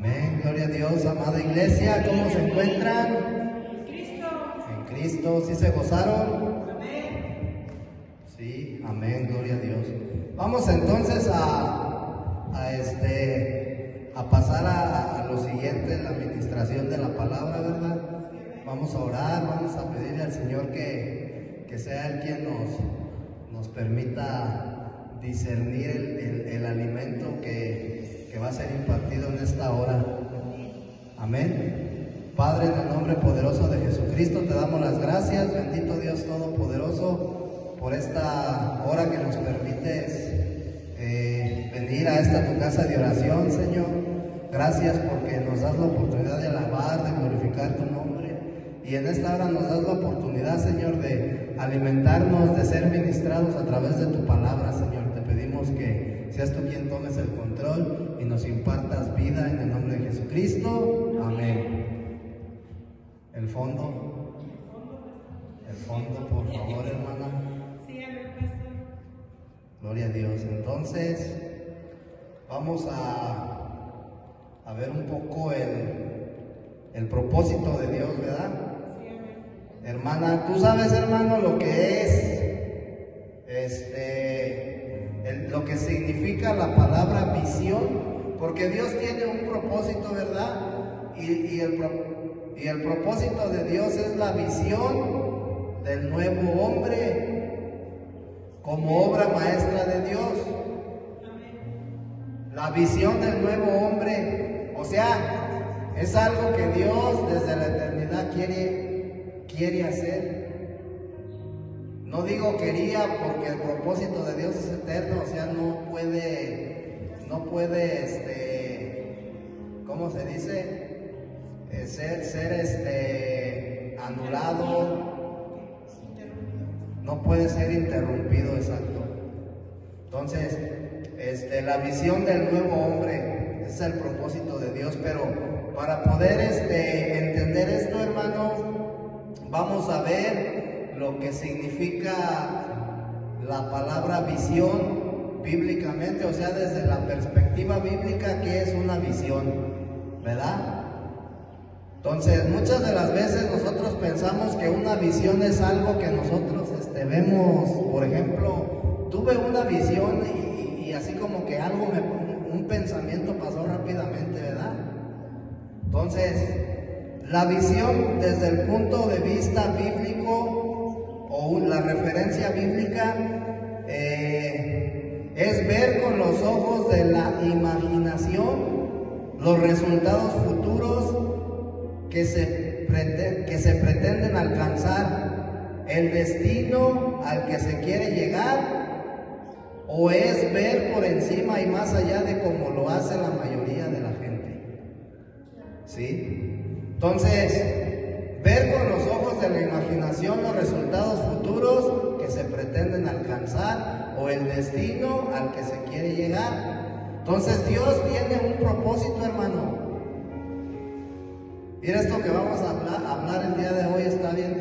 Amén, gloria a Dios, amada iglesia, ¿cómo se encuentran? En Cristo. En Cristo, ¿sí se gozaron? Amén. Sí, amén, gloria a Dios. Vamos entonces a pasar a lo siguiente, la administración de la palabra, ¿verdad? Vamos a orar, vamos a pedirle al Señor que sea Él quien nos permita discernir el alimento que va a ser impartido en esta hora. Amén. Padre, en el nombre poderoso de Jesucristo, te damos las gracias, bendito Dios Todopoderoso, por esta hora que nos permites venir a esta tu casa de oración, Señor. Gracias porque nos das la oportunidad de alabar, de glorificar tu nombre. Y en esta hora nos das la oportunidad, Señor, de alimentarnos, de ser ministrados a través de tu palabra, Señor. Te pedimos que seas tú quien tomes el control y nos impartas vida en el nombre de Jesucristo. Amén. El fondo, por favor, hermana. Sí, amén, pastor. Gloria a Dios. Entonces, vamos a ver un poco el propósito de Dios, ¿verdad? Sí, amén. Hermana, tú sabes, hermano, lo que es, lo que significa la palabra visión, porque Dios tiene un propósito, ¿verdad? Y el propósito de Dios es la visión del nuevo hombre como obra maestra de Dios. La visión del nuevo hombre, o sea, es algo que Dios desde la eternidad quiere hacer. No digo quería porque el propósito de Dios es eterno, o sea, no puede, ¿cómo se dice? Ser anulado, no puede ser interrumpido, exacto. Entonces, la visión del nuevo hombre es el propósito de Dios, pero para poder entender esto, hermano, vamos a ver lo que significa la palabra visión bíblicamente, o sea, desde la perspectiva bíblica, ¿qué es una visión? ¿Verdad? Entonces, muchas de las veces nosotros pensamos que una visión es algo que nosotros vemos, por ejemplo, tuve una visión y así como que un pensamiento pasó rápidamente, ¿verdad? Entonces, la visión desde el punto de vista bíblico o la referencia bíblica es ver con los ojos de la imaginación los resultados futuros que se pretenden alcanzar, el destino al que se quiere llegar, o es ver por encima y más allá de como lo hace la mayoría de la gente. ¿Sí? Entonces, ver con los ojos de la imaginación los resultados futuros que se pretenden alcanzar o el destino al que se quiere llegar. Entonces, Dios tiene un propósito, hermano. Mira, esto que vamos a hablar el día de hoy está bien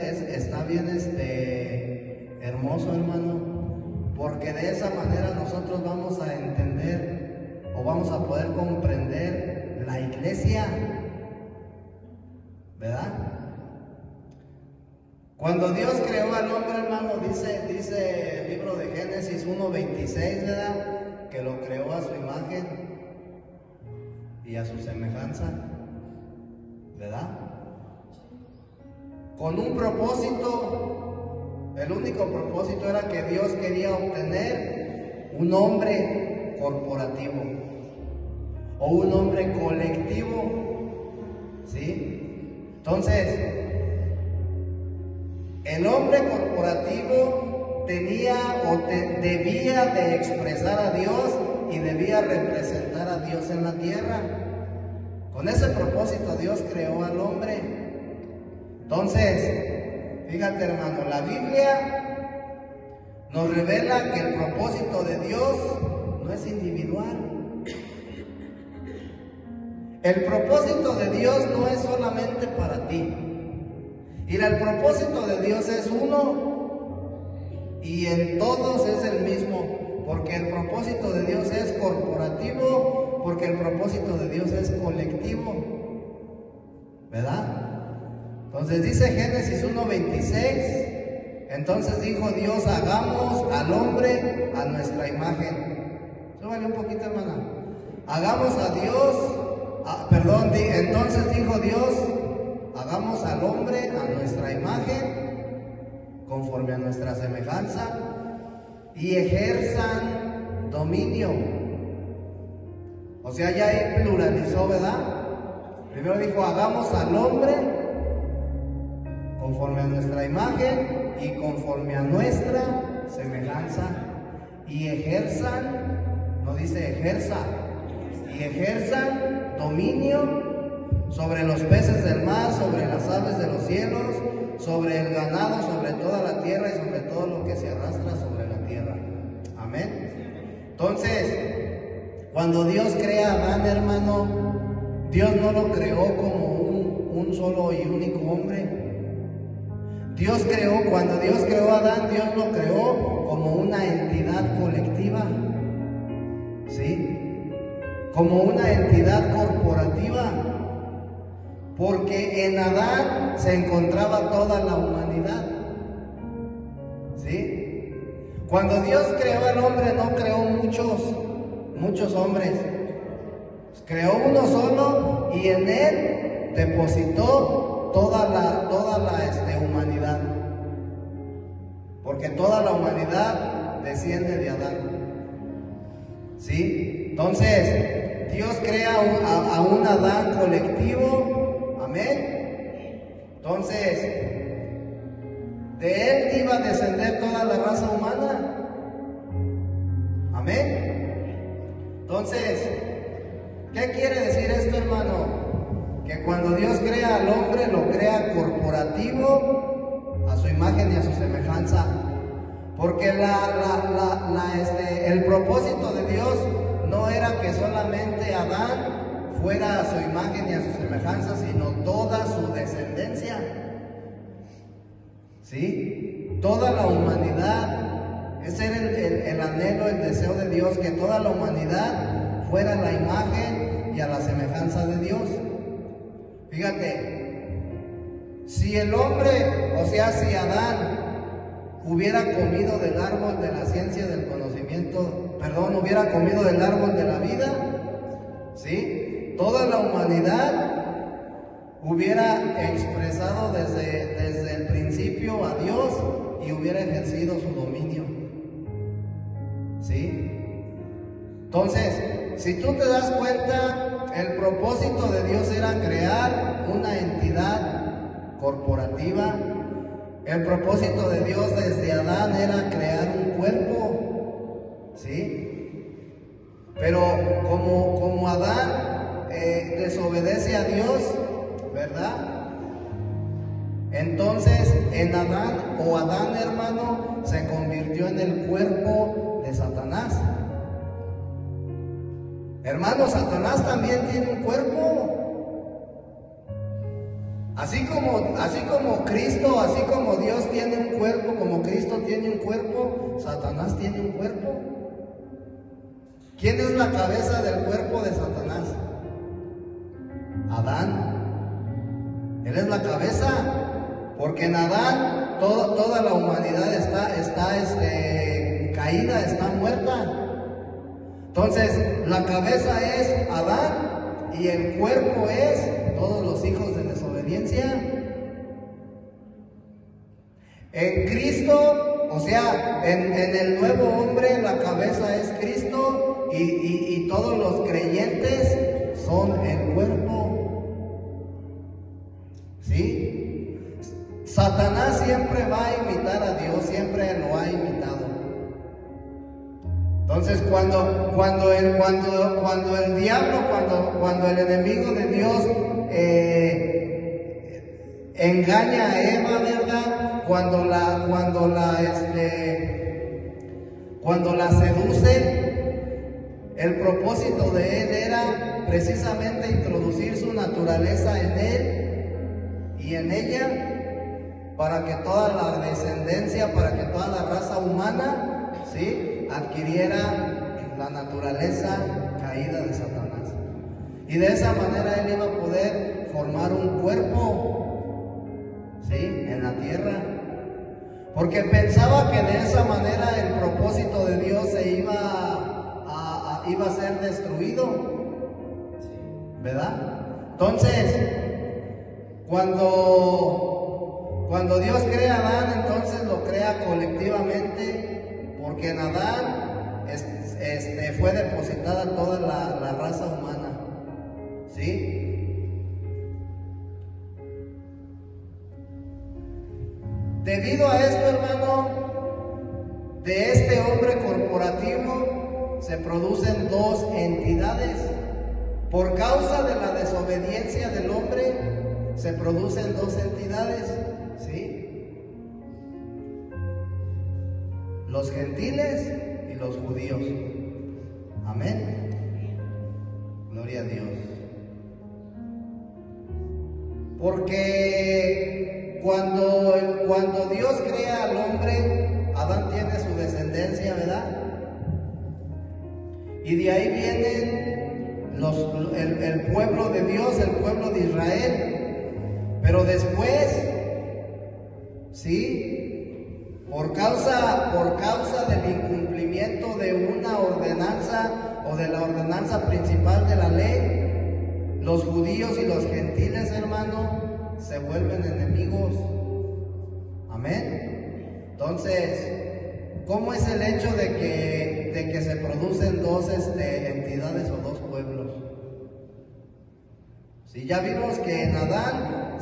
hermoso, hermano, porque de esa manera nosotros vamos a entender o vamos a poder comprender la iglesia, ¿verdad? Cuando Dios creó al hombre, hermano, dice el libro de Génesis 1:26, ¿verdad? Que lo creó a su imagen y a su semejanza, ¿verdad? Con un propósito, el único propósito era que Dios quería obtener un hombre corporativo o un hombre colectivo, ¿sí? Entonces, el hombre corporativo debía de expresar a Dios y debía representar a Dios en la tierra. Con ese propósito Dios creó al hombre. Entonces, fíjate, hermano, la Biblia nos revela que el propósito de Dios no es individual. El propósito de Dios no es solamente para ti. Y el propósito de Dios es uno y en todos es el mismo, porque el propósito de Dios es corporativo porque el propósito de Dios es colectivo, ¿verdad? Entonces dice Génesis 1:26, entonces dijo Dios, hagamos al hombre a nuestra imagen. Súbale un poquito, hermana. Hagamos a Dios, entonces dijo Dios, hagamos al hombre a nuestra imagen, conforme a nuestra semejanza, y ejerzan dominio. O sea, ya ahí pluralizó, ¿verdad? Primero dijo, hagamos al hombre conforme a nuestra imagen y conforme a nuestra semejanza, y ejerzan, no dice ejerza, y ejerzan dominio sobre los peces del mar, sobre las aves de los cielos, sobre el ganado, sobre toda la tierra y sobre todo lo que se arrastra sobre la tierra. Amén. Entonces, cuando Dios crea a Adán, hermano, Dios no lo creó como un solo y único hombre. Cuando Dios creó a Adán, Dios lo creó como una entidad colectiva, ¿sí? Como una entidad corporativa, porque en Adán se encontraba toda la humanidad, ¿sí? Cuando Dios creó al hombre, no creó muchos hombres, creó uno solo y en él depositó toda la humanidad, porque toda la humanidad desciende de Adán, ¿sí? Entonces Dios crea a un Adán colectivo, amén. Entonces de él iba a descender toda la raza humana, amén. Entonces, ¿qué quiere decir esto, hermano? Que cuando Dios crea al hombre, lo crea corporativo, a su imagen y a su semejanza. Porque el propósito de Dios no era que solamente Adán fuera a su imagen y a su semejanza, sino toda su descendencia. ¿Sí? Toda la humanidad. Ese era el anhelo, el deseo de Dios, que toda la humanidad fuera a la imagen y a la semejanza de Dios. Fíjate, si el hombre, o sea, si Adán hubiera comido del árbol de la ciencia del conocimiento, hubiera comido del árbol de la vida, ¿sí? Toda la humanidad hubiera expresado desde el principio a Dios y hubiera ejercido su dominio, ¿sí? Entonces, si tú te das cuenta, el propósito de Dios era crear una entidad corporativa. El propósito de Dios desde Adán era crear un cuerpo, ¿sí? Pero como Adán desobedece a Dios, ¿verdad? Entonces en Adán, hermano, se convirtió en el cuerpo de Satanás. Hermano, Satanás también tiene un cuerpo. Así como Cristo, así como Dios tiene un cuerpo, como Cristo tiene un cuerpo, Satanás tiene un cuerpo. ¿Quién es la cabeza del cuerpo de Satanás? Adán. Él es la cabeza, porque en Adán toda la humanidad está caída, está muerta. Entonces, la cabeza es Adán y el cuerpo es todos los hijos de desobediencia. En Cristo, o sea, en el nuevo hombre, la cabeza es Cristo y todos los creyentes son el cuerpo. ¿Sí? Satanás siempre va a imitar a Dios, siempre lo ha imitado. Entonces cuando el diablo, cuando el enemigo de Dios engaña a Eva, ¿verdad? Cuando la seduce, el propósito de él era precisamente introducir su naturaleza en él y en ella, para que toda la descendencia, para que toda la raza humana, ¿sí?, adquiriera la naturaleza caída de Satanás. Y de esa manera él iba a poder formar un cuerpo, ¿sí?, en la tierra. Porque pensaba que de esa manera el propósito de Dios se iba a ser destruido, ¿verdad? Entonces, cuando Dios crea a Adán, entonces lo crea colectivamente, porque en Adán fue depositada toda la raza humana, ¿sí? Debido a esto, hermano, de este hombre corporativo se producen dos entidades. Por causa de la desobediencia del hombre, se producen dos entidades, ¿sí? Los gentiles y los judíos. Amén. Gloria a Dios. Porque cuando Dios crea al hombre, Adán tiene su descendencia, ¿verdad? Y de ahí vienen el pueblo de Dios, el pueblo de Israel. Pero después, ¿sí?, por causa del incumplimiento de una ordenanza o de la ordenanza principal de la ley, los judíos y los gentiles, hermano, se vuelven enemigos. Amén. Entonces, ¿cómo es el hecho de que se producen dos entidades o dos pueblos? Si ya vimos que en Adán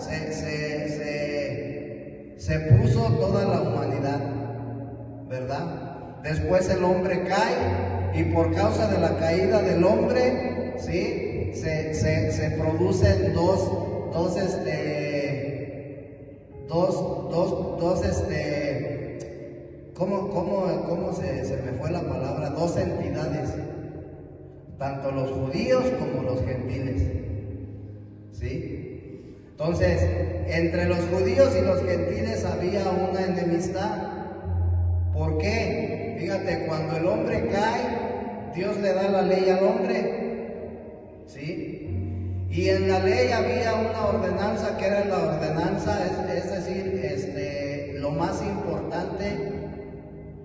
se puso toda la humanidad, ¿verdad? Después el hombre cae y por causa de la caída del hombre, ¿sí?, se producen ¿cómo se me fue la palabra? Dos entidades, tanto los judíos como los gentiles, ¿sí? Entonces, entre los judíos y los gentiles había una enemistad. ¿Por qué? Fíjate, cuando el hombre cae, Dios le da la ley al hombre, ¿sí? Y en la ley había una ordenanza que era la ordenanza, es decir, lo más importante,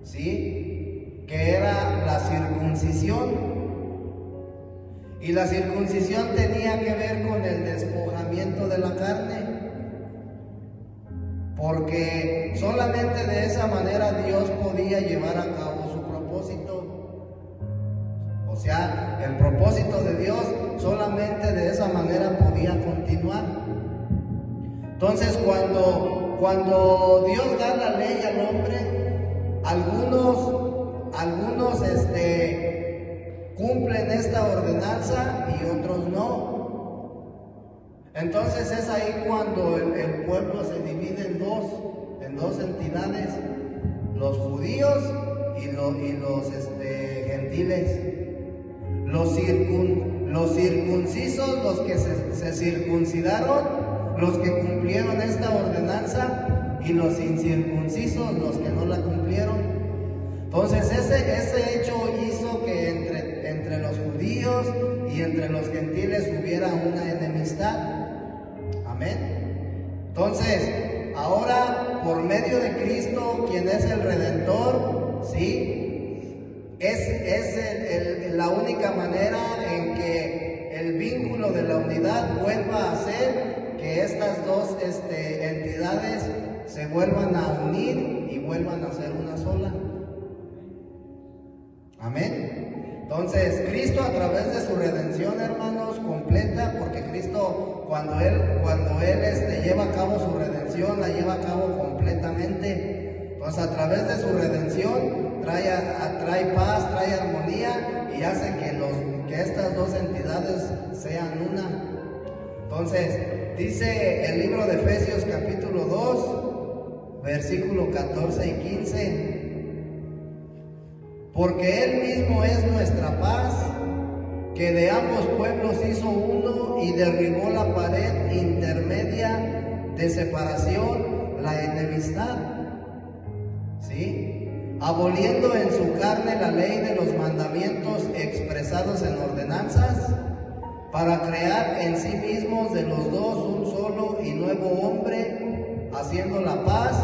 ¿sí?, que era la circuncisión. Y la circuncisión tenía que ver con el despojamiento de la carne, porque solamente de esa manera Dios podía llevar a cabo su propósito. O sea, el propósito de Dios solamente de esa manera podía continuar. Entonces, cuando Dios da la ley al hombre, algunos cumplen esta ordenanza y otros no. Entonces es ahí cuando el pueblo se divide en dos entidades, los judíos y los gentiles. Los circuncisos, los que se circuncidaron, los que cumplieron esta ordenanza, y los incircuncisos, los que no la cumplieron. Entonces ese hecho hizo que entre los judíos y entre los gentiles hubiera una enemistad. Amén. Entonces, ahora por medio de Cristo, quien es el Redentor, ¿sí?, es la única manera en que el vínculo de la unidad vuelva a hacer que estas dos entidades se vuelvan a unir y vuelvan a ser una sola. Amén. Entonces, Cristo a través de su redención, hermanos, completa, porque Cristo cuando él lleva a cabo su redención, la lleva a cabo completamente. Entonces, a través de su redención trae paz, trae armonía y hace que estas dos entidades sean una. Entonces, dice el libro de Efesios capítulo 2, versículo 14 y 15. Porque Él mismo es nuestra paz, que de ambos pueblos hizo uno y derribó la pared intermedia de separación, la enemistad, ¿sí?, aboliendo en su carne la ley de los mandamientos expresados en ordenanzas, para crear en sí mismos de los dos un solo y nuevo hombre, haciendo la paz,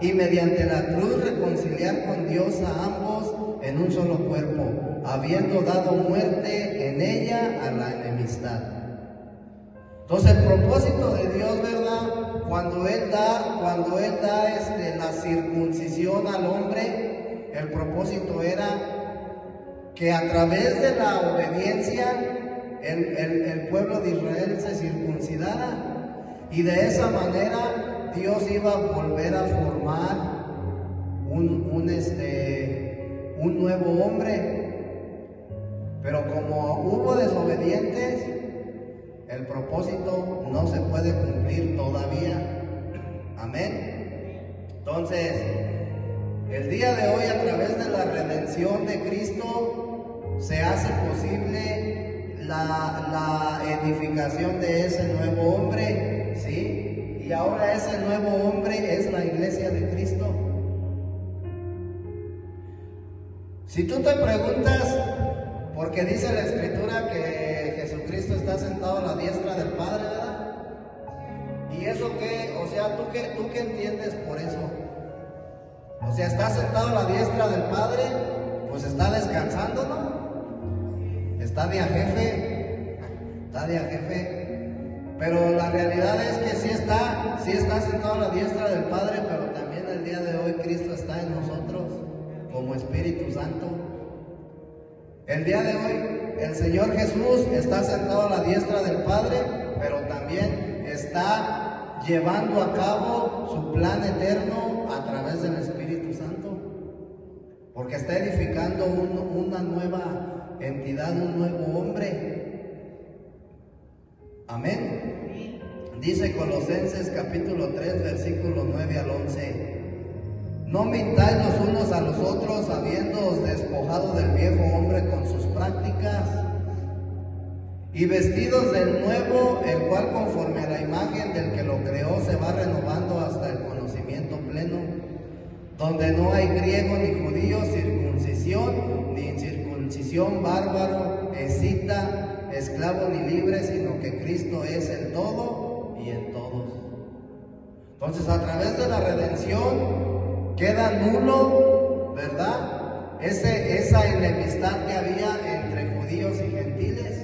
y mediante la cruz reconciliar con Dios a ambos en un solo cuerpo, habiendo dado muerte en ella a la enemistad. Entonces el propósito de Dios, ¿verdad? Cuando Él da la circuncisión al hombre, el propósito era que a través de la obediencia el pueblo de Israel se circuncidara, y de esa manera Dios iba a volver a formar un nuevo hombre. Pero como hubo desobedientes, el propósito no se puede cumplir todavía. Amén. Entonces, el día de hoy, a través de la redención de Cristo, se hace posible la edificación de ese nuevo hombre, ¿sí? Y ahora ese nuevo hombre es la iglesia de Cristo. Si tú te preguntas, porque dice la Escritura que Jesucristo está sentado a la diestra del Padre, ¿verdad? ¿Y eso qué? O sea, ¿tú qué entiendes por eso? O sea, está sentado a la diestra del Padre, pues está descansando, ¿no? Está de a jefe, pero la realidad es que sí está sentado a la diestra del Padre, pero también el día de hoy Cristo está en nosotros como Espíritu Santo. El día de hoy el Señor Jesús está sentado a la diestra del Padre, pero también está llevando a cabo su plan eterno a través del Espíritu Santo, porque está edificando una nueva entidad, un nuevo hombre. Amén. Dice Colosenses capítulo 3, versículo 9 al 11. No mintáis los unos a los otros, habiéndoos despojado del viejo hombre con sus prácticas, y vestidos del nuevo, el cual conforme a la imagen del que lo creó se va renovando hasta el conocimiento pleno, donde no hay griego ni judío, circuncisión ni incircuncisión, bárbaro, escita, esclavo ni libre, sino que Cristo es el todo y en todos. Entonces, a través de la redención queda nulo, ¿verdad? Esa enemistad que había entre judíos y gentiles.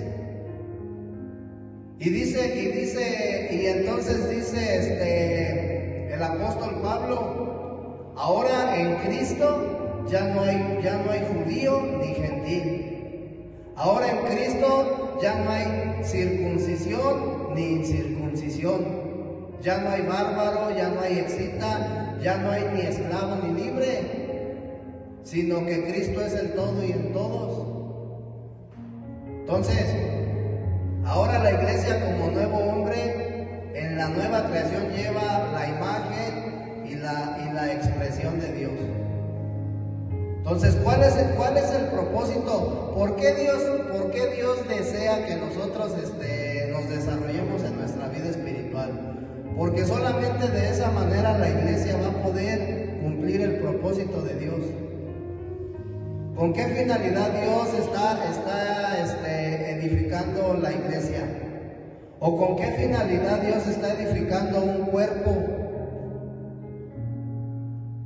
Y entonces dice el apóstol Pablo, ahora en Cristo ya no hay judío ni gentil. Ahora en Cristo ya no hay circuncisión ni incircuncisión. Ya no hay bárbaro, ya no hay escita, ya no hay ni esclavo ni libre, sino que Cristo es el todo y en todos. Entonces, ahora la iglesia como nuevo hombre en la nueva creación lleva la imagen y la expresión de Dios. Entonces, ¿cuál es el propósito? ¿Por qué Dios desea que nosotros nos desarrollemos en nuestra vida espiritual? Porque solamente de esa manera la iglesia va a poder cumplir el propósito de Dios. ¿Con qué finalidad Dios está edificando la iglesia? ¿O con qué finalidad Dios está edificando un cuerpo?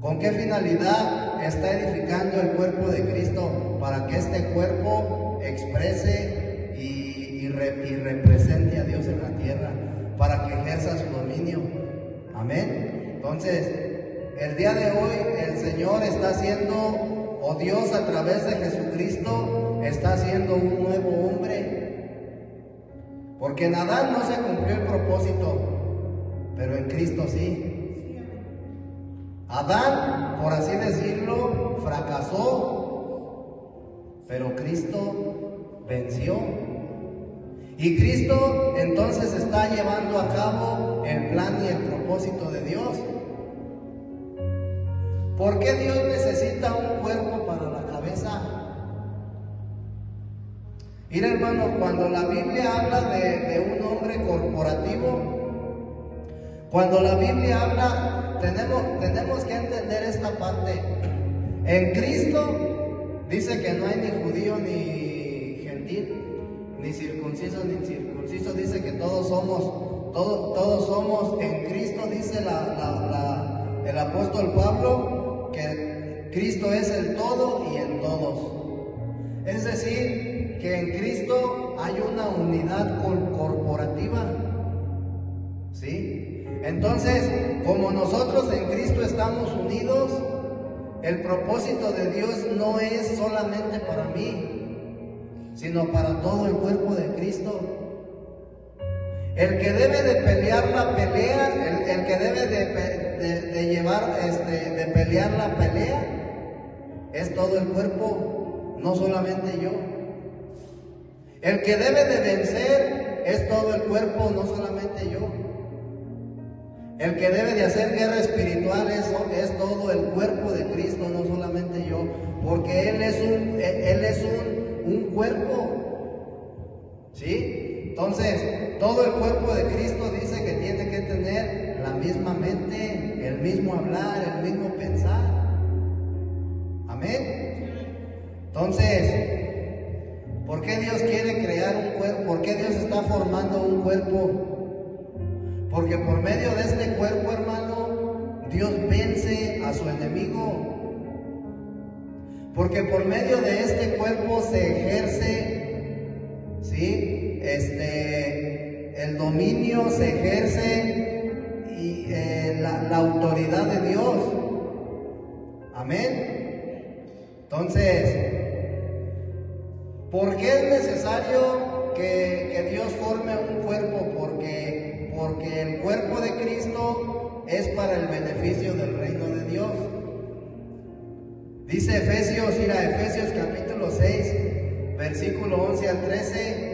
¿Con qué finalidad está edificando el cuerpo de Cristo? Para que este cuerpo exprese y represente a Dios en la tierra, para que ejerza su dominio. Amén. Entonces, el día de hoy el Señor está haciendo, o Dios a través de Jesucristo está haciendo un nuevo hombre. Porque en Adán no se cumplió el propósito, pero en Cristo sí. Adán, por así decirlo, fracasó, pero Cristo venció. Y Cristo entonces está llevando a cabo el plan y el propósito de Dios. ¿Por qué Dios necesita un cuerpo para la cabeza? Mira, hermano, cuando la Biblia habla de un hombre corporativo, cuando la Biblia habla, tenemos que entender esta parte. En Cristo dice que no hay ni judío ni gentil. ni circuncisos ni incircuncisos, dice que todos somos en Cristo, dice el apóstol Pablo, que Cristo es el todo y en todos. Es decir, que en Cristo hay una unidad corporativa, ¿sí? Entonces, como nosotros en Cristo estamos unidos, el propósito de Dios no es solamente para mí, sino para todo el cuerpo de Cristo. El que debe de pelear la pelea, el que debe de pelear la pelea, es todo el cuerpo, no solamente yo. El que debe de vencer es todo el cuerpo, no solamente yo. El que debe de hacer guerra espiritual es todo el cuerpo de Cristo, no solamente yo, porque Él es un cuerpo, ¿sí? Entonces, todo el cuerpo de Cristo dice que tiene que tener la misma mente, el mismo hablar, el mismo pensar. Amén. Entonces, ¿por qué Dios quiere crear un cuerpo? ¿Por qué Dios está formando un cuerpo? Porque por medio de este cuerpo, hermano, Dios vence a su enemigo. Porque por medio de este cuerpo se ejerce, ¿sí? El dominio, se ejerce y la autoridad de Dios. Amén. Entonces, ¿por qué es necesario que Dios forme un cuerpo? Porque el cuerpo de Cristo es para el beneficio del reino de Dios. Dice Efesios capítulo 6, versículo 11 al 13.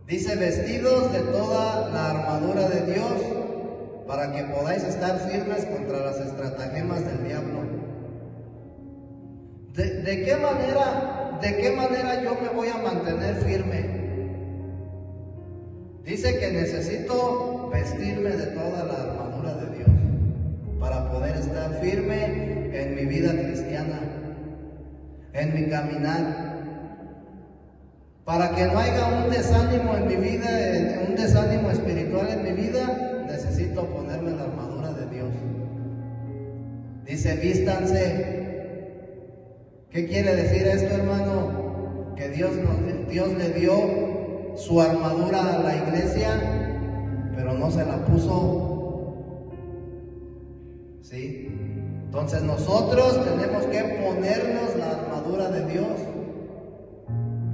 Dice: vestidos de toda la armadura de Dios, para que podáis estar firmes contra las estratagemas del diablo. ¿De qué manera yo me voy a mantener firme? Dice que necesito vestirme de toda la armadura de Dios para poder estar firme en mi vida cristiana, en mi caminar. Para que no haya un desánimo en mi vida, un desánimo espiritual en mi vida, necesito ponerme la armadura de Dios. Dice: vístanse. ¿Qué quiere decir esto, hermano? Que Dios le dio su armadura a la iglesia, pero no se la puso, ¿sí? Entonces nosotros tenemos que ponernos la armadura de Dios.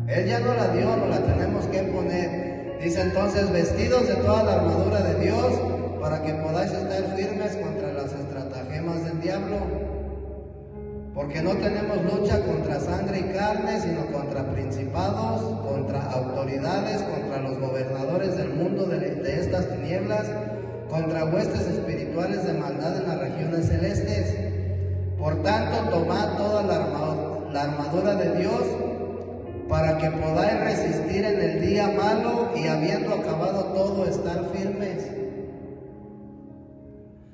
Él ya no la dio, nos la tenemos que poner. Dice entonces: vestidos de toda la armadura de Dios, para que podáis estar firmes contra las estratagemas del diablo. Porque no tenemos lucha contra sangre y carne, sino contra principados, contra autoridades, contra los gobernadores del mundo de estas tinieblas, contra huestes espirituales de maldad en las regiones celestes. Por tanto, tomad toda la armadura de Dios, para que podáis resistir en el día malo, y habiendo acabado todo, estar firmes.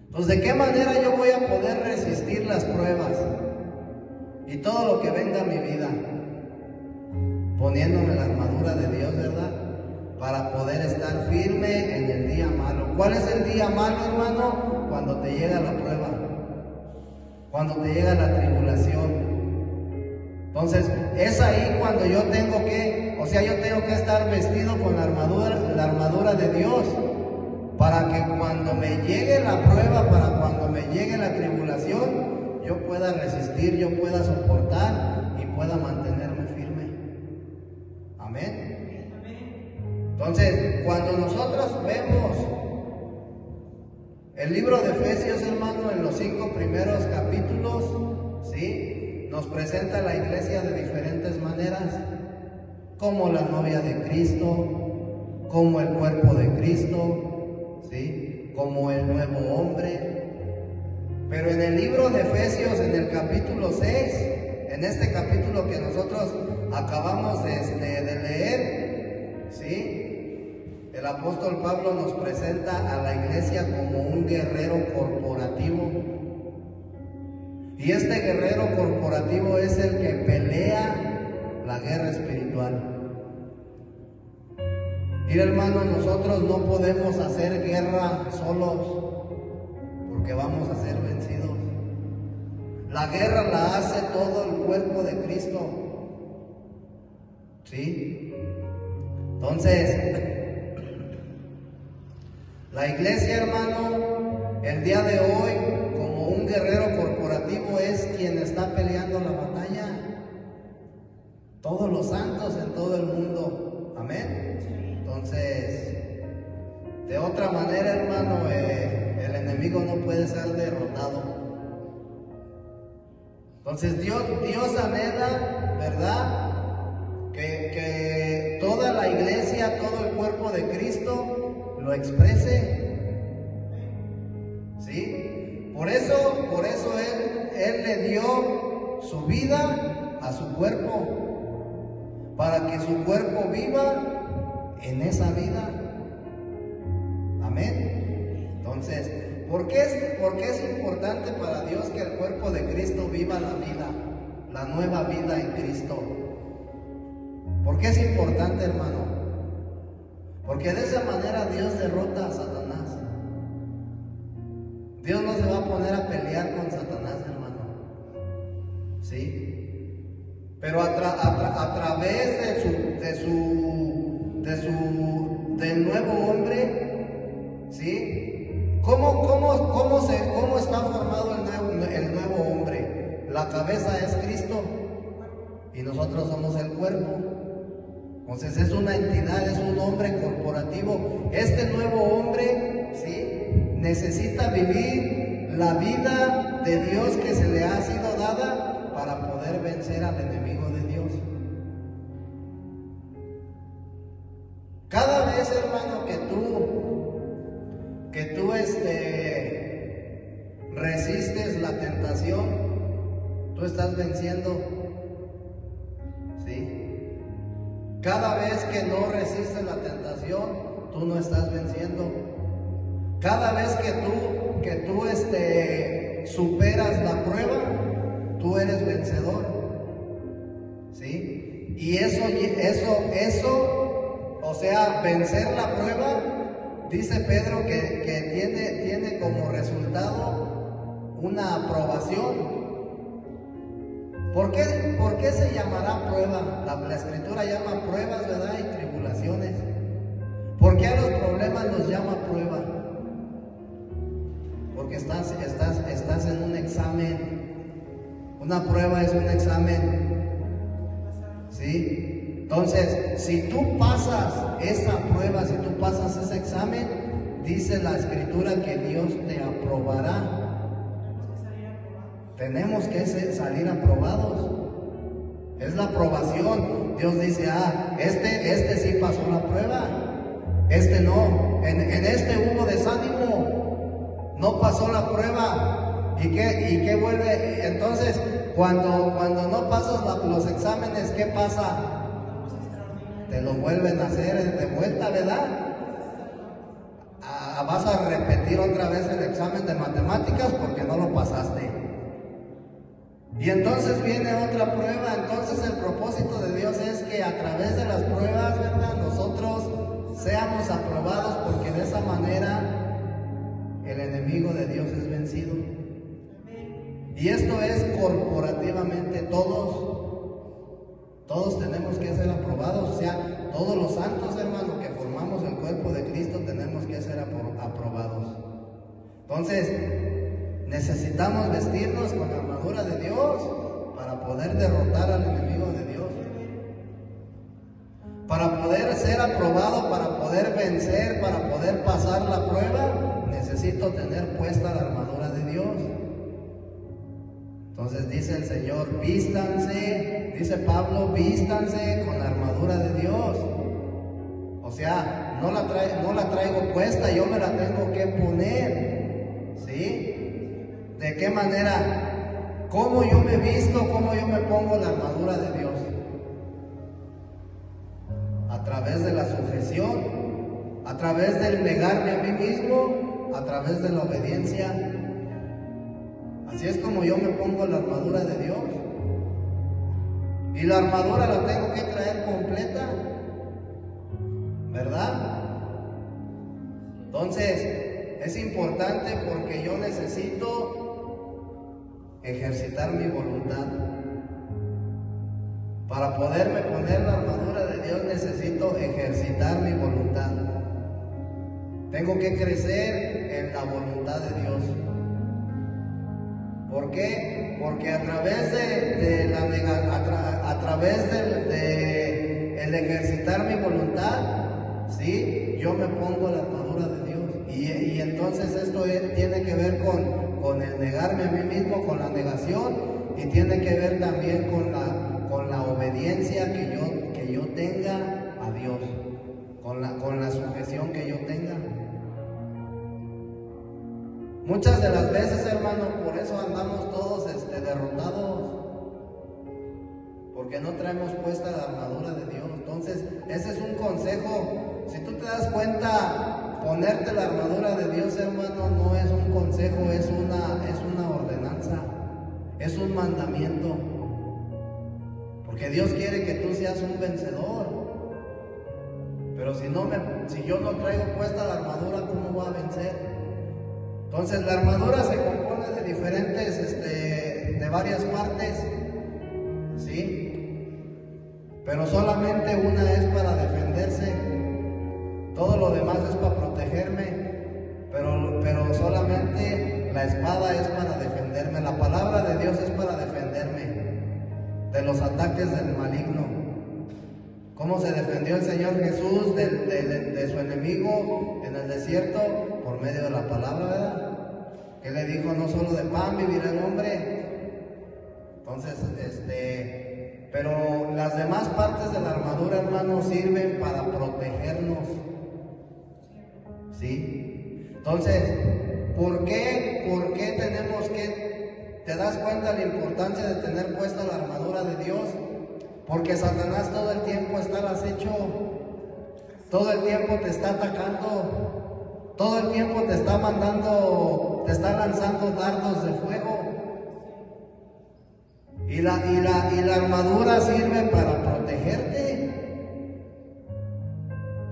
Entonces, ¿de qué manera yo voy a poder resistir las pruebas y todo lo que venga a mi vida? Poniéndome la armadura de Dios, ¿verdad? Para poder estar firme en el día malo. ¿Cuál es el día malo, hermano? Cuando te llega la prueba, cuando te llega la tribulación. Entonces, es ahí cuando yo tengo que estar vestido con la armadura de Dios, para que cuando me llegue la prueba, para cuando me llegue la tribulación, yo pueda resistir, yo pueda soportar y pueda mantenerme firme. Amén. Entonces, cuando nosotros vemos el libro de Efesios, hermano, en los 5 primeros capítulos, ¿sí?, nos presenta la iglesia de diferentes maneras, como la novia de Cristo, como el cuerpo de Cristo, ¿sí?, como el nuevo hombre. Pero en el libro de Efesios, en el capítulo 6, en este capítulo que nosotros acabamos de leer, ¿sí?, el apóstol Pablo nos presenta a la iglesia como un guerrero corporativo. Y este guerrero corporativo es el que pelea la guerra espiritual. Mira, hermano, nosotros no podemos hacer guerra solos, porque vamos a ser vencidos. La guerra la hace todo el cuerpo de Cristo. ¿Sí? Entonces, la iglesia, hermano, el día de hoy, como un guerrero corporativo, es quien está peleando la batalla. Todos los santos en todo el mundo. Amén. Entonces, de otra manera, hermano, el enemigo no puede ser derrotado. Entonces Dios anhela, ¿verdad? Que toda la iglesia, todo el cuerpo de Cristo lo exprese. ¿Sí? Por eso Él le dio su vida a su cuerpo, para que su cuerpo viva en esa vida. Amén. Entonces, ¿por qué es importante para Dios que el cuerpo de Cristo viva la vida, la nueva vida en Cristo? ¿Por qué es importante, hermano? Porque de esa manera Dios derrota a Satanás. Dios no se va a poner a pelear con Satanás, hermano. ¿Sí? Pero a través del nuevo hombre, ¿sí? ¿Cómo está formado el nuevo hombre? La cabeza es Cristo y nosotros somos el cuerpo. Entonces es una entidad, es un hombre corporativo. Este nuevo hombre, ¿sí?, necesita vivir la vida de Dios que se le ha sido dada para poder vencer al enemigo de Dios. Cada vez, hermano, que tú resistes la tentación, tú estás venciendo. ¿Sí? Cada vez que no resistes la tentación, tú no estás venciendo. Cada vez que tú superas la prueba, tú eres vencedor. ¿Sí? Y eso, o sea, vencer la prueba, dice Pedro que tiene como resultado una aprobación. ¿Por qué se llamará prueba? La Escritura llama pruebas, ¿verdad? Y tribulaciones. ¿Por qué a los problemas los llama prueba? Porque estás en un examen. Una prueba es un examen. ¿Sí? Entonces, si tú pasas esa prueba, si tú pasas ese examen, dice la Escritura que Dios te aprobará. Tenemos que salir aprobados. Es la aprobación. Dios dice, este sí pasó la prueba, este no. En este hubo desánimo, no pasó la prueba. ¿Y qué vuelve? Entonces, cuando no pasas los exámenes, ¿qué pasa? Te lo vuelven a hacer de vuelta, ¿verdad? Vas a repetir otra vez el examen de matemáticas porque no lo pasaste. Y entonces viene otra prueba. Entonces el propósito de Dios es que a través de las pruebas, ¿verdad?, nosotros seamos aprobados, porque de esa manera el enemigo de Dios es vencido. Y esto es corporativamente, todos tenemos que ser aprobados. O sea, todos los santos, hermanos, que formamos el cuerpo de Cristo, tenemos que ser aprobados. Entonces, necesitamos vestirnos con la armadura de Dios para poder derrotar al enemigo de Dios. Para poder ser aprobado, para poder vencer, para poder pasar la prueba, necesito tener puesta la armadura de Dios. Entonces dice el Señor, vístanse, dice Pablo, vístanse con la armadura de Dios. O sea, no la traigo puesta, yo me la tengo que poner. ¿Sí? ¿De qué manera? ¿Cómo yo me visto? ¿Cómo yo me pongo la armadura de Dios? A través de la sujeción, a través del negarme a mí mismo, a través de la obediencia. Así es como yo me pongo la armadura de Dios. Y la armadura la tengo que traer completa, ¿verdad? Entonces, es importante porque yo necesito ejercitar mi voluntad. Para poderme poner la armadura de Dios necesito ejercitar mi voluntad. Tengo que crecer en la voluntad de Dios. ¿Por qué? Porque a través de el ejercitar mi voluntad, ¿sí? Yo me pongo la armadura de Dios. Y entonces esto tiene que ver con el negarme a mí mismo, con la negación, y tiene que ver también con la obediencia que yo tenga a Dios, con la sujeción que yo tenga. Muchas de las veces, hermano, por eso andamos todos derrotados, porque no traemos puesta la armadura de Dios. Entonces, ese es un consejo. Si tú te das cuenta, ponerte la armadura de Dios, hermano, no es un consejo, es una ordenanza, es un mandamiento. Porque Dios quiere que tú seas un vencedor. Pero si yo no traigo puesta la armadura, ¿cómo voy a vencer? Entonces la armadura se compone de diferentes, de varias partes, ¿sí? Pero solamente una es para defenderse. Todo lo demás es para protegerme, pero solamente la espada es para defenderme. La palabra de Dios es para defenderme de los ataques del maligno. ¿Cómo se defendió el Señor Jesús de su enemigo en el desierto? Por medio de la palabra, ¿verdad? Que le dijo, no solo de pan vivirá el hombre. Entonces, pero las demás partes de la armadura, hermanos, sirven para protegernos, ¿sí? Entonces, ¿por qué tenemos que... ¿Te das cuenta de la importancia de tener puesta la armadura de Dios? Porque Satanás todo el tiempo está al acecho, todo el tiempo te está atacando, todo el tiempo te está lanzando dardos de fuego. Y la armadura sirve para protegerte,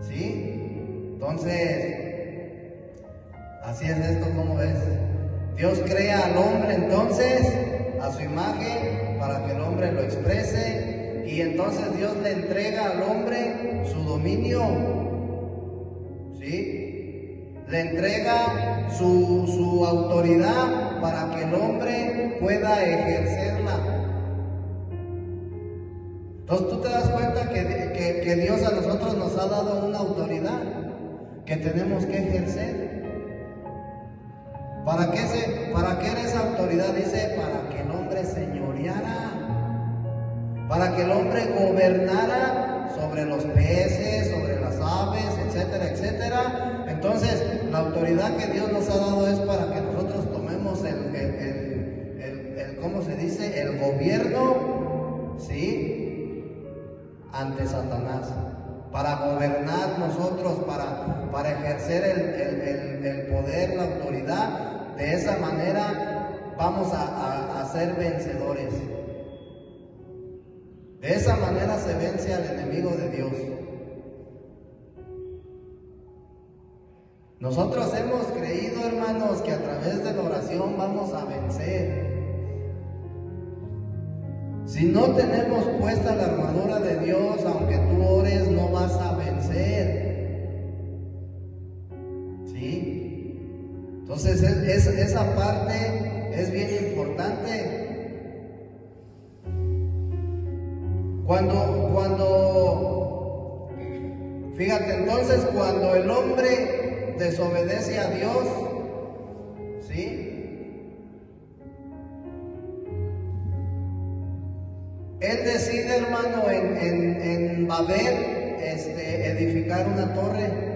¿sí? Entonces, así es esto, ¿cómo ves? Dios crea al hombre entonces a su imagen para que el hombre lo exprese. Y entonces Dios le entrega al hombre su dominio, ¿sí? Le entrega su autoridad para que el hombre pueda ejercerla. Entonces tú te das cuenta que Dios a nosotros nos ha dado una autoridad que tenemos que ejercer. ¿Para qué era esa autoridad? Dice, para que el hombre señoreara. Para que el hombre gobernara sobre los peces, sobre las aves, etcétera, etcétera. Entonces, la autoridad que Dios nos ha dado es para que nosotros tomemos ¿cómo se dice? El gobierno, ¿sí? Ante Satanás. Para gobernar nosotros, para ejercer el poder, la autoridad. De esa manera vamos a ser vencedores. De esa manera se vence al enemigo de Dios. Nosotros hemos creído, hermanos, que a través de la oración vamos a vencer. Si no tenemos puesta la armadura de Dios, aunque tú ores, no vas a vencer. ¿Sí? Entonces, esa parte es bien importante. Fíjate, entonces, cuando el hombre desobedece a Dios, ¿sí? Él decide, hermano, en Babel, edificar una torre.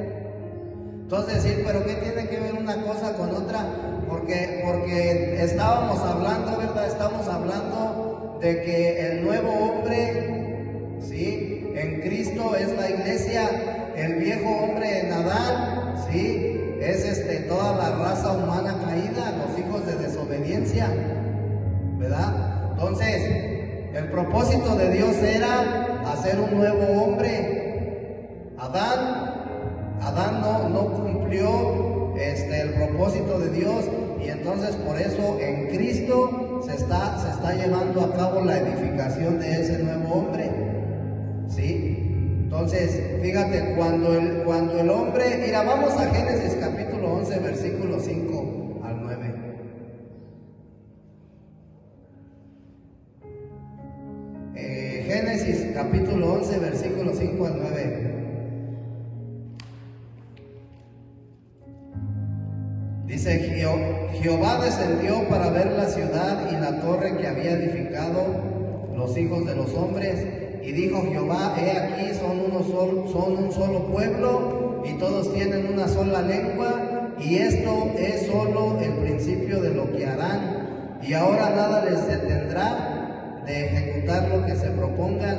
Entonces decir, pero ¿qué tiene que ver una cosa con otra? Porque estábamos hablando, ¿verdad? Estamos hablando de que el nuevo hombre, ¿sí? En Cristo es la iglesia, el viejo hombre en Adán, ¿sí? Es toda la raza humana caída, los hijos de desobediencia, ¿verdad? Entonces, el propósito de Dios era hacer un nuevo hombre. Adán Adán no cumplió el propósito de Dios, y entonces por eso en Cristo se está llevando a cabo la edificación de ese nuevo hombre, ¿sí? Entonces, fíjate, cuando el hombre, mira, vamos a Génesis capítulo 11, versículo 5 al 9. Génesis capítulo 11, versículo 5 al 9. Dice: Jehová descendió para ver la ciudad y la torre que había edificado los hijos de los hombres. Y dijo Jehová: he aquí, son un solo pueblo, y todos tienen una sola lengua, y esto es solo el principio de lo que harán. Y ahora nada les detendrá de ejecutar lo que se propongan.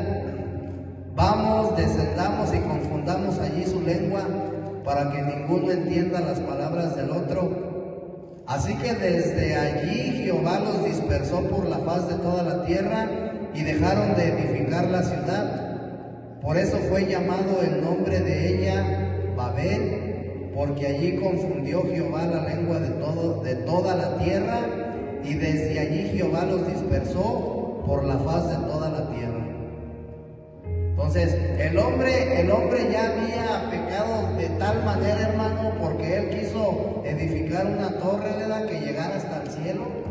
Vamos, descendamos y confundamos allí su lengua, para que ninguno entienda las palabras del otro. Así que desde allí Jehová los dispersó por la faz de toda la tierra, y dejaron de edificar la ciudad. Por eso fue llamado el nombre de ella Babel, porque allí confundió Jehová la lengua de toda la tierra, y desde allí Jehová los dispersó por la faz de toda la tierra. Entonces, el hombre ya había pecado de tal manera, hermano, porque él quiso edificar una torre, ¿verdad?, que llegara hasta el cielo.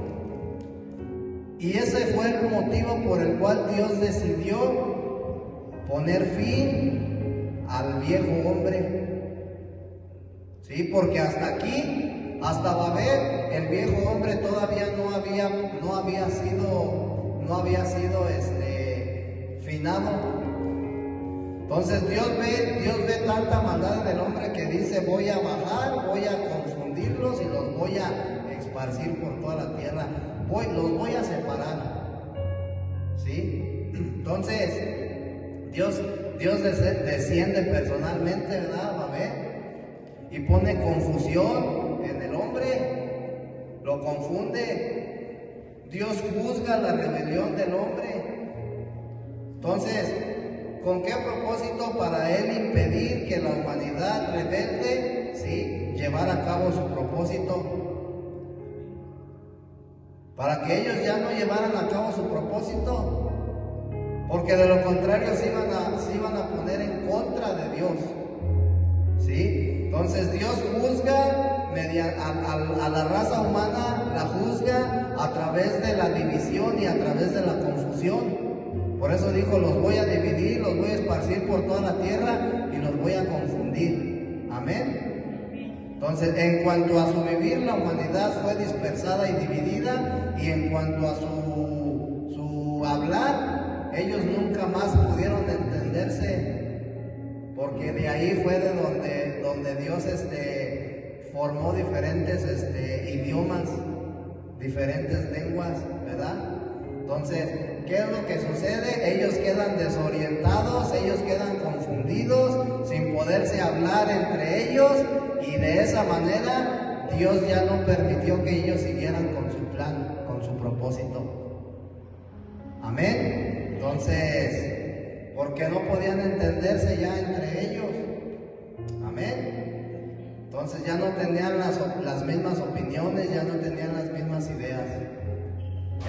Y ese fue el motivo por el cual Dios decidió poner fin al viejo hombre. Sí, porque hasta aquí, hasta Babel, el viejo hombre todavía no había sido finado. Entonces Dios ve tanta maldad del hombre que dice: voy a bajar, voy a confundirlos y los voy a esparcir por toda la tierra. Los voy a separar, ¿sí? Entonces, Dios desciende personalmente, ¿verdad?, a Babel, y pone confusión en el hombre, lo confunde. Dios juzga la rebelión del hombre. Entonces, ¿con qué propósito? Para él impedir que la humanidad rebelde, ¿sí?, llevara a cabo su propósito. Para que ellos ya no llevaran a cabo su propósito, porque de lo contrario se iban a poner en contra de Dios, ¿sí? Entonces Dios juzga a la raza humana, la juzga a través de la división y a través de la confusión. Por eso dijo: los voy a dividir, los voy a esparcir por toda la tierra y los voy a confundir. Amén. Entonces, en cuanto a su vivir, la humanidad fue dispersada y dividida, y en cuanto a su hablar, ellos nunca más pudieron entenderse, porque de ahí fue de donde Dios formó diferentes idiomas, diferentes lenguas, ¿verdad? Entonces, ¿qué es lo que sucede? Ellos quedan desorientados, ellos quedan confundidos, sin poderse hablar entre ellos, y de esa manera Dios ya no permitió que ellos siguieran con su plan, con su propósito. Amén. Entonces, porque no podían entenderse ya entre ellos. Amén. Entonces ya no tenían las mismas opiniones, ya no tenían las mismas ideas.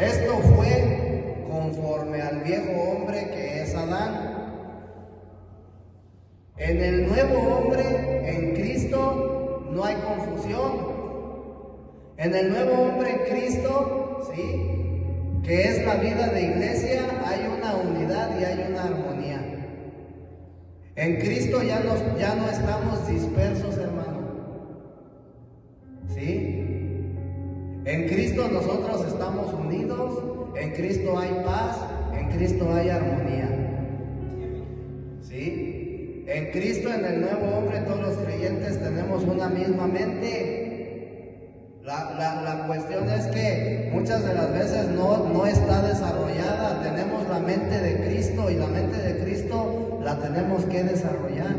Esto fue conforme al viejo hombre que es Adán. En el nuevo hombre, en Cristo, no hay confusión. En el nuevo hombre, en Cristo, ¿sí?, que es la vida de iglesia, hay una unidad y hay una armonía. En Cristo ya no estamos dispersos, hermano. ¿Sí? En Cristo nosotros estamos unidos, en Cristo hay paz, en Cristo hay armonía. ¿Sí? En Cristo, en el nuevo hombre, todos los creyentes tenemos una misma mente. La cuestión es que muchas de las veces no está desarrollada. Tenemos la mente de Cristo, y la mente de Cristo la tenemos que desarrollar.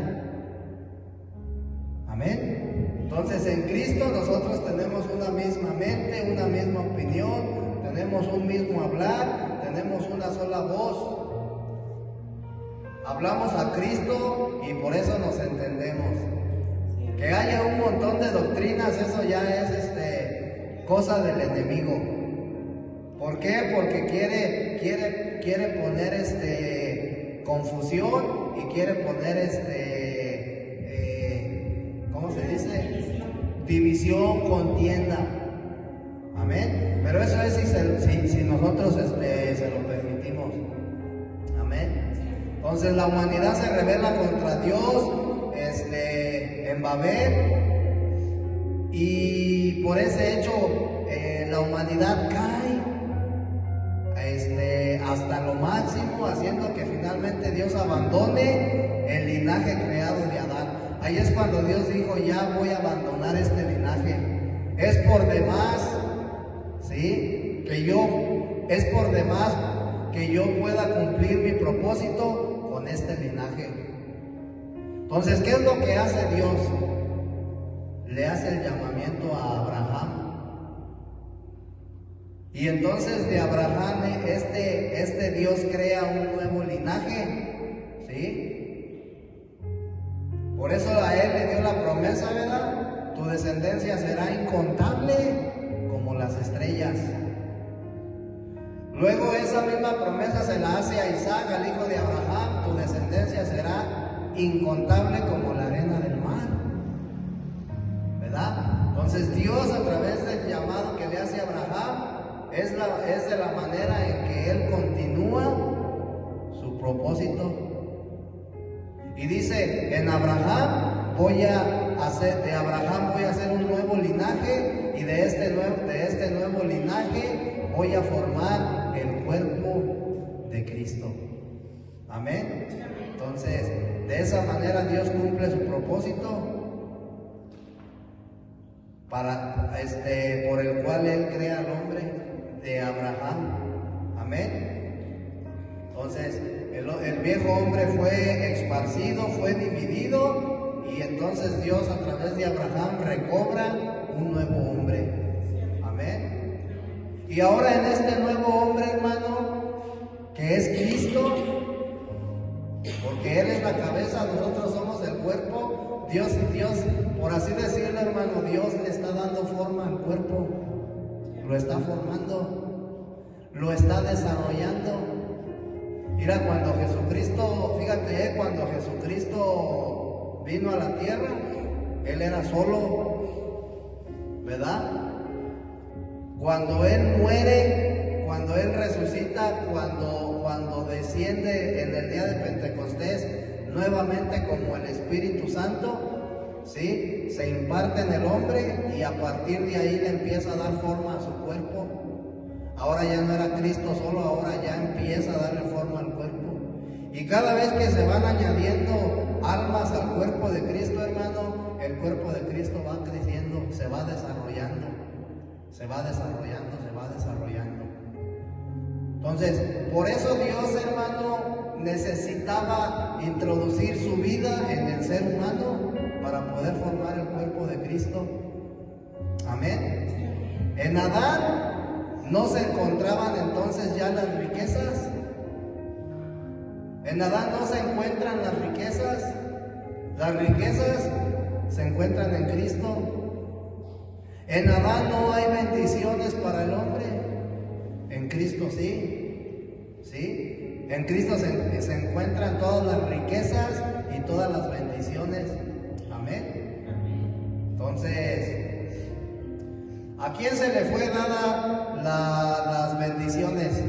Amén. Entonces, en Cristo nosotros tenemos una misma mente, una misma opinión, tenemos un mismo hablar, tenemos una sola voz. Hablamos a Cristo y por eso nos entendemos. Que haya un montón de doctrinas, eso ya es cosa del enemigo. ¿Por qué? Porque quiere poner confusión y quiere poner ¿cómo se dice? División, contienda. Amén. Pero eso es si nosotros se lo permitimos. Amén. Entonces la humanidad se rebela contra Dios en Babel, y por ese hecho la humanidad cae hasta lo máximo, haciendo que finalmente Dios abandone el linaje creado de Adán. Ahí es cuando Dios dijo: ya voy a abandonar este linaje. Es por demás, ¿sí? Es por demás que yo pueda cumplir mi propósito con este linaje. Entonces, ¿qué es lo que hace Dios? Le hace el llamamiento a Abraham. Y entonces de Abraham este Dios crea un nuevo linaje, ¿sí? Por eso a él le dio la promesa, ¿verdad? Tu descendencia será incontable como las estrellas. Luego esa misma promesa se la hace a Isaac, al hijo de Abraham: tu descendencia será incontable como la arena del mar, ¿verdad? Entonces Dios, a través del llamado que le hace a Abraham, es de la manera en que él continúa su propósito. Y dice: en Abraham voy a hacer un nuevo linaje, y de este nuevo linaje voy a formar el cuerpo de Cristo. Amén. Entonces, de esa manera Dios cumple su propósito por el cual él crea al hombre de Abraham. Amén. Entonces, el viejo hombre fue esparcido, fue dividido, y entonces Dios, a través de Abraham, recobra un nuevo hombre. Amén. Y ahora en este nuevo hombre, hermano, que es Cristo, porque Él es la cabeza, nosotros somos el cuerpo. Dios, por así decirlo, hermano, Dios le está dando forma al cuerpo, lo está formando, lo está desarrollando. Mira, cuando Jesucristo vino a la tierra, Él era solo, ¿verdad? Cuando Él muere, cuando Él resucita, cuando desciende en el día de Pentecostés, nuevamente como el Espíritu Santo, ¿sí? Se imparte en el hombre, y a partir de ahí le empieza a dar forma a su cuerpo. Ahora ya no era Cristo solo, ahora ya empieza a darle forma al cuerpo. Y cada vez que se van añadiendo almas al cuerpo de Cristo, hermano, el cuerpo de Cristo va creciendo, se va desarrollando. Entonces, por eso Dios, hermano, necesitaba introducir su vida en el ser humano para poder formar el cuerpo de Cristo. Amén. En Adán no se encontraban entonces ya las riquezas. En Adán no se encuentran las riquezas. Las riquezas se encuentran en Cristo. En Adán no hay bendiciones para el hombre. En Cristo sí. ¿Sí? En Cristo se encuentran todas las riquezas y todas las bendiciones. Amén. Entonces, ¿a quién se le fue dada las bendiciones?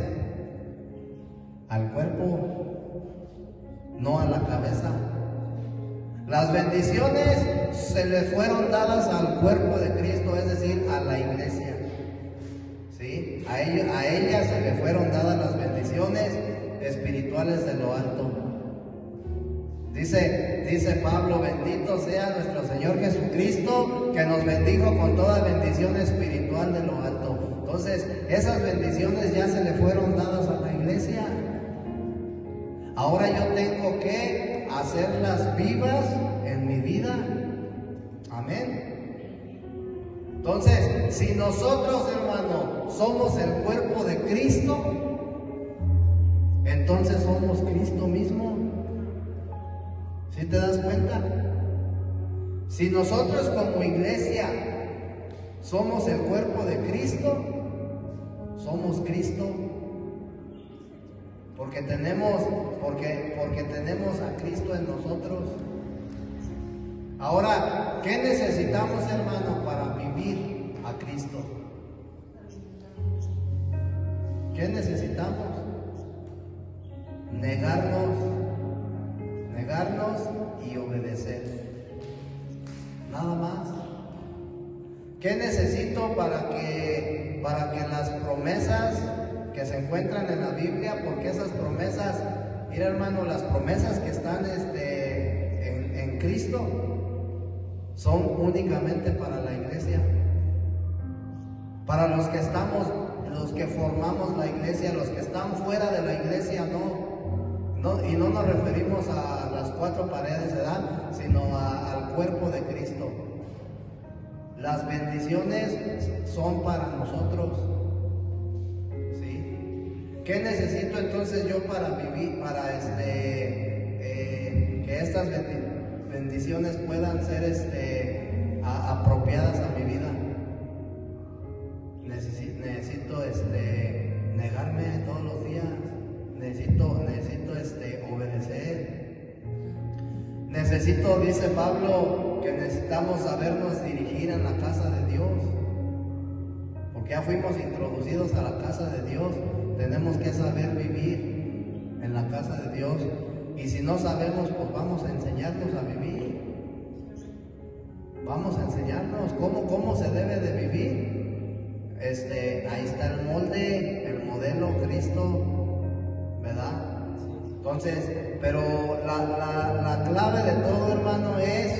Al cuerpo, no a la cabeza. Las bendiciones se le fueron dadas al cuerpo de Cristo, es decir, a la iglesia. ¿Sí? A ella se le fueron dadas las bendiciones espirituales de lo alto. Dice Pablo: bendito sea nuestro Señor Jesucristo, que nos bendijo con toda bendición espiritual de lo alto. Entonces, esas bendiciones ya se le fueron dadas a la iglesia. Ahora yo tengo que hacerlas vivas en mi vida. Amén. Entonces, si nosotros, hermano, somos el cuerpo de Cristo, entonces somos Cristo mismo. ¿Sí te das cuenta? Si nosotros como iglesia somos el cuerpo de Cristo, somos Cristo, porque tenemos a Cristo en nosotros. Ahora, ¿qué necesitamos, hermano, para vivir a Cristo? ¿Qué necesitamos? Negarnos y obedecer. Nada más. ¿Qué necesito para que las promesas que se encuentran en la Biblia, porque esas promesas, mira hermano, las promesas que están en Cristo son únicamente para la iglesia? Para los que estamos, los que formamos la iglesia, los que están fuera de la iglesia, no, y no nos referimos a las cuatro paredes, ¿verdad? Sino al cuerpo de Cristo. Las bendiciones son para nosotros, ¿sí? ¿Qué necesito entonces yo para vivir, para que estas bendiciones puedan ser apropiadas a mi vida? Necesito negarme todos los días. Necesito obedecer. Necesito, dice Pablo, que necesitamos sabernos dirigir en la casa de Dios, porque ya fuimos introducidos a la casa de Dios. Tenemos que saber vivir en la casa de Dios, y si no sabemos, pues vamos a enseñarnos a vivir. Vamos a enseñarnos cómo se debe de vivir. Ahí está el molde, el modelo Cristo, ¿verdad? Entonces, pero la clave de todo, hermano, es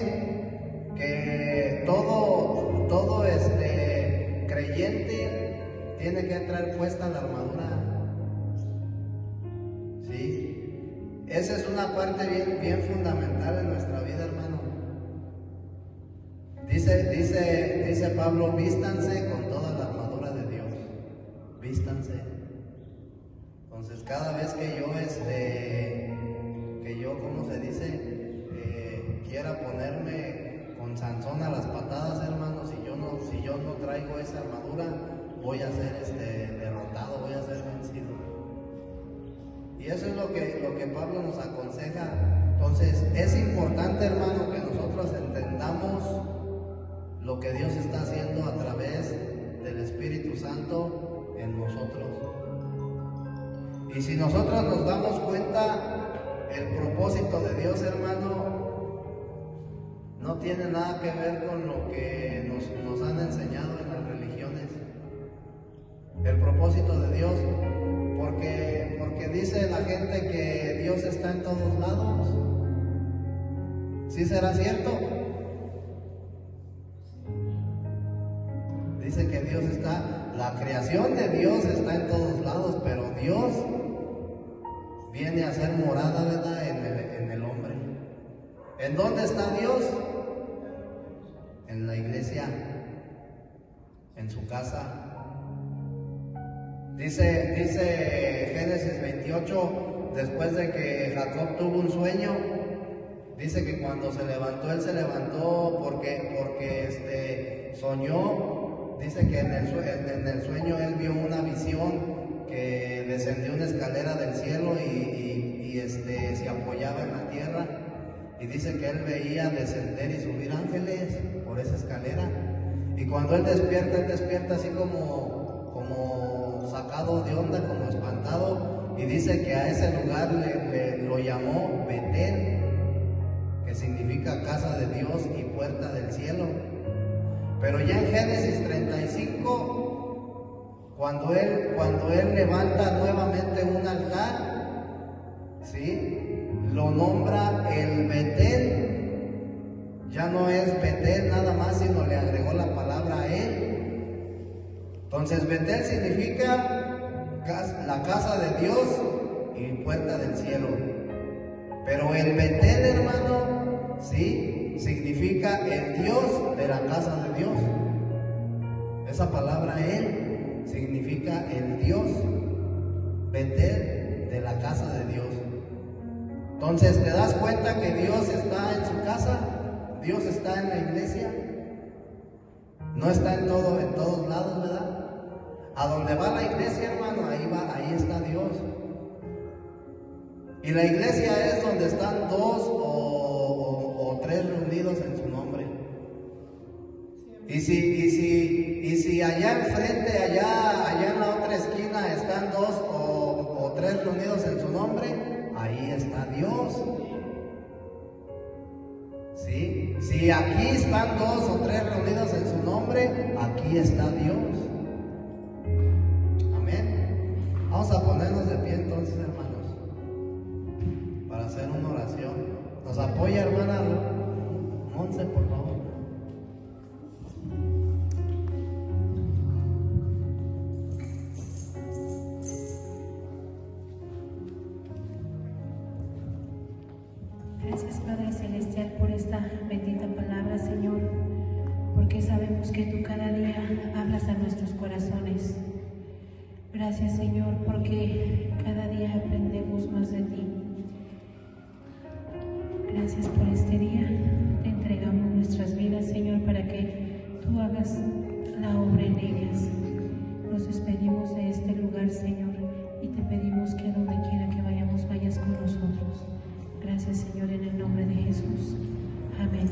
que todo creyente tiene que traer puesta la armadura, ¿sí? Esa es una parte bien fundamental en nuestra vida, hermano. Dice Pablo, vístanse con toda la armadura de Dios. Vístanse. Entonces, cada vez que yo, ¿cómo se dice? Quiera ponerme con Sansón a las patadas, hermano, si yo no traigo esa armadura, voy a ser derrotado, voy a ser vencido. Y eso es lo que Pablo nos aconseja. Entonces, es importante, hermano, que nosotros entendamos lo que Dios está haciendo a través del Espíritu Santo en nosotros. Y si nosotros nos damos cuenta, el propósito de Dios, hermano, no tiene nada que ver con lo que nos han enseñado en las religiones. El propósito de Dios, porque dice la gente que Dios está en todos lados. ¿Sí será cierto? Dice que Dios está, la creación de Dios está en todos lados, pero Dios viene a ser morada, ¿verdad?, en el hombre. ¿En dónde está Dios? En la iglesia, en su casa. Dice Génesis 28, después de que Jacob tuvo un sueño, dice que cuando se levantó, él se levantó porque soñó. Dice que en el sueño él vio una visión, que descendió una escalera del cielo y se apoyaba en la tierra, y dice que él veía descender y subir ángeles por esa escalera. Y cuando él despierta así como sacado de onda, como espantado, y dice que a ese lugar lo llamó Betel, que significa casa de Dios y puerta del cielo. Pero ya en Génesis 35, cuando él levanta nuevamente un altar, ¿sí?, lo nombra el Betel. Ya no es Betel nada más, sino le agregó la palabra él. Entonces Betel significa la casa de Dios y puerta del cielo. Pero el Betel, hermano, ¿sí?, significa el Dios de la casa de Dios. Esa palabra él significa el Dios, Betel, de la casa de Dios. Entonces, ¿te das cuenta que Dios está en su casa? Dios está en la iglesia, no está en todos lados, ¿verdad? A donde va la iglesia, hermano, ahí está Dios. Y la iglesia es donde están dos o tres reunidos en su nombre. Y si allá enfrente, allá en la otra esquina están dos o tres reunidos en su nombre, ahí está Dios. ¿Sí? Si aquí están dos o tres reunidos en su nombre, aquí está Dios. Amén. Vamos a ponernos de pie entonces, hermanos, para hacer una oración. Nos apoya, hermana Monse, por favor. Gracias, Padre Celestial, por esta bendita palabra, Señor, porque sabemos que tú cada día hablas a nuestros corazones. Gracias, Señor, porque cada día aprendemos más de ti. Gracias por este día. Te entregamos nuestras vidas, Señor, para que tú hagas la obra en ellas. Nos despedimos de este lugar, Señor, y te pedimos que donde quiera que vayamos, vayas con nosotros. Gracias, Señor, en el nombre de Jesús. Amén.